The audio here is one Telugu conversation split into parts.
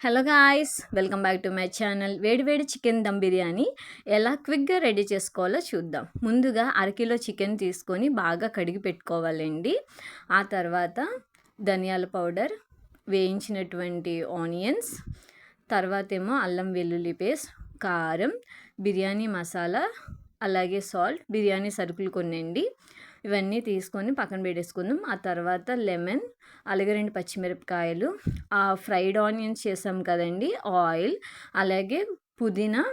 Hello guys, welcome back to my channel. వేడివేడి చికెన్ దమ్ బిర్యానీ ఎలా క్విక్గా రెడీ చేసుకోవాలో చూద్దాం. ముందుగా అరకిలో చికెన్ తీసుకొని బాగా కడిగి పెట్టుకోవాలండి. ఆ తర్వాత ధనియాల పౌడర్, వేయించినటువంటి ఆనియన్స్, తర్వాత ఏమో అల్లం వెల్లుల్లి పేస్ట్, కారం, బిర్యానీ మసాలా, అలాగే సాల్ట్, బిర్యానీ సరుకులు కొనండి. ఇవన్నీ తీసుకొని పక్కన పెట్టేసుకుందాం. ఆ తర్వాత లెమన్, అలాగే 2 పచ్చిమిరపకాయలు, ఫ్రైడ్ ఆనియన్స్ చేసాం కదండి, ఆయిల్, అలాగే పుదీనా,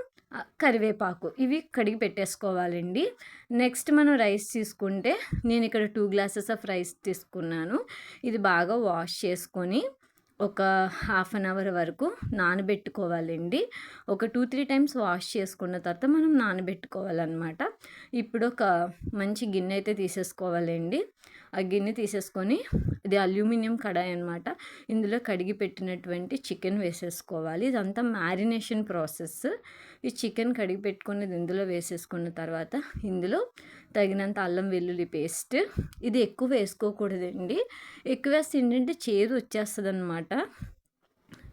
కరివేపాకు ఇవి కడిగి పెట్టేసుకోవాలండి. నెక్స్ట్ మనం రైస్ తీసుకుంటే నేను ఇక్కడ 2 గ్లాసెస్ ఆఫ్ రైస్ తీసుకున్నాను. ఇది బాగా వాష్ చేసుకొని ఒక హాఫ్ అన్ అవర్ వరకు నానబెట్టుకోవాలండి. ఒక 2-3 టైమ్స్ వాష్ చేసుకున్న తర్వాత మనం నానబెట్టుకోవాలన్నమాట. ఇప్పుడు ఒక మంచి గిన్నె అయితే తీసేసుకోవాలండి. ఆ గిన్నె తీసేసుకొని, ఇది అల్యూమినియం కడాయి అనమాట. ఇందులో కడిగి పెట్టినటువంటి చికెన్ వేసేసుకోవాలి. ఇదంతా మ్యారినేషన్ ప్రాసెస్. ఈ చికెన్ కడిగి పెట్టుకున్నది ఇందులో వేసేసుకున్న తర్వాత ఇందులో తగినంత అల్లం వెల్లుల్లి పేస్ట్. ఇది ఎక్కువ వేసుకోకూడదండి. ఎక్కువ వేస్తే ఏంటంటే చేదు వచ్చేస్తుంది అనమాట.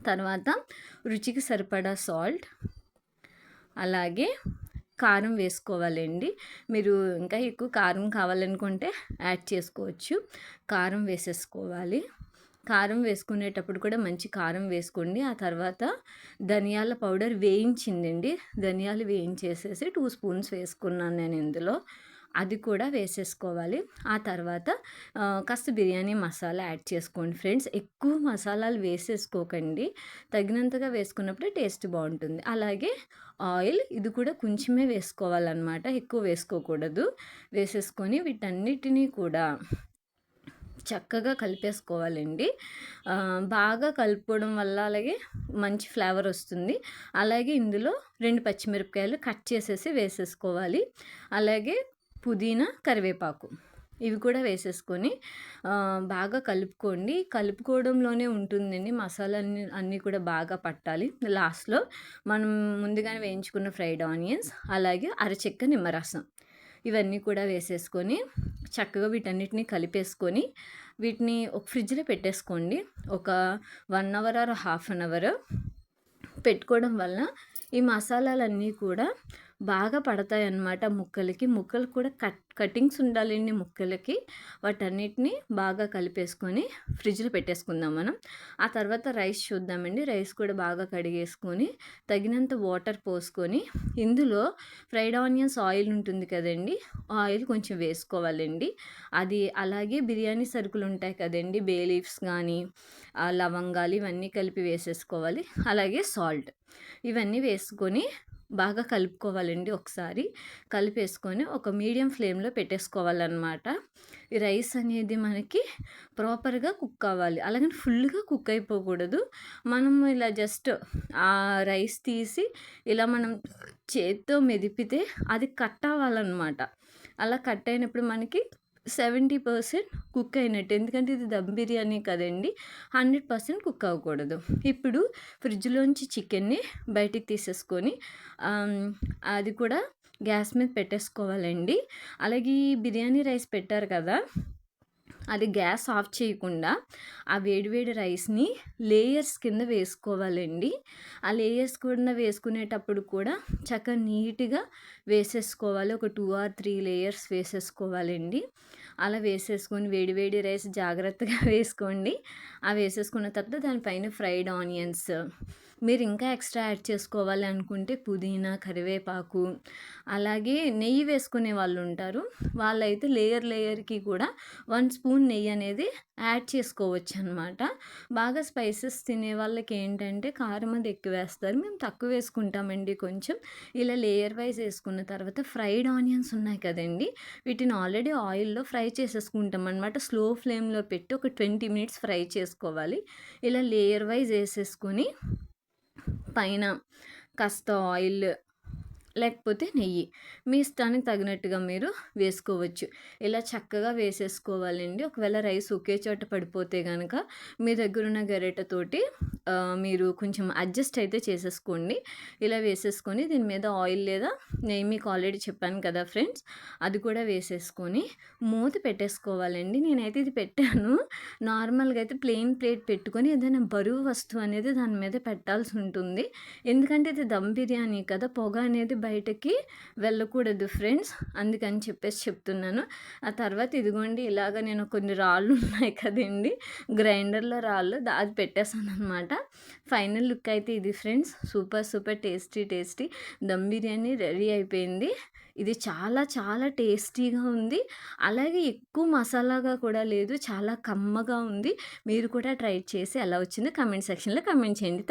తర్వాత రుచికి సరిపడా సాల్ట్, అలాగే కారం వేసుకోవాలండి. మీరు ఇంకా ఎక్కువ కారం కావాలనుకుంటే యాడ్ చేసుకోవచ్చు. కారం వేసేసుకోవాలి. కారం వేసుకునేటప్పుడు కూడా మంచి కారం వేసుకోండి. ఆ తర్వాత ధనియాల పౌడర్ వేయించిందండి, ధనియాలు వేయించేసేసి 2 స్పూన్స్ వేసుకున్నాను నేను ఇందులో. అది కూడా వేసేసుకోవాలి. ఆ తర్వాత కాస్త బిర్యానీ మసాలా యాడ్ చేసుకోండి ఫ్రెండ్స్. ఎక్కువ మసాలాలు వేసేసుకోకండి, తగినంతగా వేసుకున్నప్పుడే టేస్ట్ బాగుంటుంది. అలాగే ఆయిల్, ఇది కూడా కొంచెమే వేసుకోవాలన్నమాట, ఎక్కువ వేసుకోకూడదు. వేసేసుకొని వీటన్నిటినీ కూడా చక్కగా కలిపేసుకోవాలండి. బాగా కలుపుకోవడం వల్ల అలాగే మంచి ఫ్లేవర్ వస్తుంది. అలాగే ఇందులో 2 పచ్చిమిరపకాయలు కట్ చేసేసి వేసేసుకోవాలి. అలాగే పుదీనా, కరివేపాకు ఇవి కూడా వేసేసుకొని బాగా కలుపుకోండి. కలుపుకోవడంలోనే ఉంటుందండి మసాలా అన్నీ కూడా బాగా పట్టాలి. లాస్ట్లో మనం ముందుగానే వేయించుకున్న ఫ్రైడ్ ఆనియన్స్, అలాగే అరచెక్క నిమ్మరసం ఇవన్నీ కూడా వేసేసుకొని చక్కగా వీటన్నిటిని కలిపేసుకొని వీటిని ఒక ఫ్రిడ్జ్లో పెట్టేసుకోండి. ఒక 1 hour or half an hour పెట్టుకోవడం వల్ల ఈ మసాలాలన్నీ కూడా బాగా పడతాయి అన్నమాట ముక్కలకి. ముక్కలు కూడా కటింగ్స్ ఉండాలండి ముక్కలకి. వాటన్నిటిని బాగా కలిపేసుకొని ఫ్రిడ్జ్లో పెట్టేసుకుందాం మనం. ఆ తర్వాత రైస్ చూద్దామండి. రైస్ కూడా బాగా కడిగేసుకొని తగినంత వాటర్ పోసుకొని ఇందులో ఫ్రైడ్ ఆనియన్స్ ఆయిల్ ఉంటుంది కదండి, ఆయిల్ కొంచెం వేసుకోవాలండి. అది అలాగే బిర్యానీ సరుకులు ఉంటాయి కదండి, బే లీవ్స్ కానీ లవంగాలు ఇవన్నీ కలిపి వేసేసుకోవాలి. అలాగే సాల్ట్ ఇవన్నీ వేసుకొని బాగా కలుపుకోవాలండి. ఒకసారి కలిపేసుకొని ఒక మీడియం ఫ్లేమ్లో పెట్టేసుకోవాలన్నమాట. ఈ రైస్ అనేది మనకి ప్రాపర్గా కుక్ అవ్వాలి, అలాగని ఫుల్గా కుక్ అయిపోకూడదు. మనం ఇలా జస్ట్ ఆ రైస్ తీసి ఇలా మనం చేత్తో మెదిపితే అది కట్ అవ్వాలన్నమాట. అలా కట్ అయినప్పుడు మనకి 70% కుక్ అయినట్టు. ఎందుకంటే ఇది దమ్ బిర్యానీ కదండి, 100% కుక్ అవ్వకూడదు. ఇప్పుడు ఫ్రిడ్జ్లోంచి చికెన్ని బయటికి తీసేసుకొని అది కూడా గ్యాస్ మీద పెట్టేసుకోవాలండి. అలాగే ఈ బిర్యానీ రైస్ పెట్టారు కదా, అది గ్యాస్ ఆఫ్ చేయకుండా ఆ వేడివేడి రైస్ని లేయర్స్ కింద వేసుకోవాలండి. ఆ లేయర్స్ కింద వేసుకునేటప్పుడు కూడా చక్కగా నీట్గా వేసేసుకోవాలి. ఒక 2 or 3 లేయర్స్ వేసేసుకోవాలండి. అలా వేసేసుకొని వేడివేడి రైస్ జాగ్రత్తగా వేసుకోండి. ఆ వేసేసుకున్న తర్వాత దానిపైన ఫ్రైడ్ ఆనియన్స్, మీరు ఇంకా ఎక్స్ట్రా యాడ్ చేసుకోవాలి అనుకుంటే పుదీనా, కరివేపాకు, అలాగే నెయ్యి వేసుకునే వాళ్ళు ఉంటారు. వాళ్ళైతే లేయర్కి కూడా 1 స్పూన్ నెయ్యి అనేది యాడ్ చేసుకోవచ్చు అనమాట. బాగా స్పైసెస్ తినే వాళ్ళకి ఏంటంటే కారం అది ఎక్కువ వేస్తారు, మేము తక్కువ వేసుకుంటామండి కొంచెం. ఇలా లేయర్ వైజ్ వేసుకున్న తర్వాత ఫ్రైడ్ ఆనియన్స్ ఉన్నాయి కదండి, వీటిని ఆల్రెడీ ఆయిల్లో ఫ్రై చేసేసుకుంటాం అనమాట. స్లో ఫ్లేమ్లో పెట్టి ఒక 20 minutes ఫ్రై చేసుకోవాలి. ఇలా లేయర్ వైజ్ వేసేసుకొని పైన కాస్త ఆయిల్, లేకపోతే నెయ్యి. మీ ఇష్టానికి తగినట్టుగా మీరు వేసుకోవచ్చు. ఇలా చక్కగా వేసేసుకోవాలండి. ఒకవేళ రైస్ ఒకే చోట పడిపోతే గనక మీ దగ్గరున్న గరిటెతోటి మీరు కొంచెం అడ్జస్ట్ అయితే చేసేసుకోండి. ఇలా వేసేసుకొని దీని మీద ఆయిల్ లేదా నెయ్యి మీకు ఆల్రెడీ చెప్పాను కదా ఫ్రెండ్స్, అది కూడా వేసేసుకొని మూత పెట్టేసుకోవాలండి. నేనైతే ఇది పెట్టాను. నార్మల్‌గా అయితే ప్లెయిన్ ప్లేట్ పెట్టుకొని ఏదైనా బరువు వస్తువు అనేది దాని మీద పెట్టాల్సి ఉంటుంది. ఎందుకంటే ఇది దమ్ బిర్యానీ కదా! పొగ అనేది బయటకి వెళ్ళకూడదు ఫ్రెండ్స్. అందుకని చెప్పేసి చెప్తున్నాను. ఆ తర్వాత ఇదిగోండి ఇలాగ నేను కొన్ని రాళ్ళు ఉన్నాయి కదండీ! గ్రైండర్‌లో రాళ్ళు అది పెట్టేసాననమాట. ఫైనల్ లుక్ అయితే ఇది friends. Super super tasty dum biryani ready అయిపోయింది. ఇది చాలా చాలా టేస్టీగా ఉంది. అలాగే ఎక్కువ మసాలాగా కూడా లేదు. చాలా కమ్మగా ఉంది. మీరు కూడా ట్రై చేసి ఎలా వచ్చిందో కామెంట్ సెక్షన్‌లో కామెంట్ చేయండి.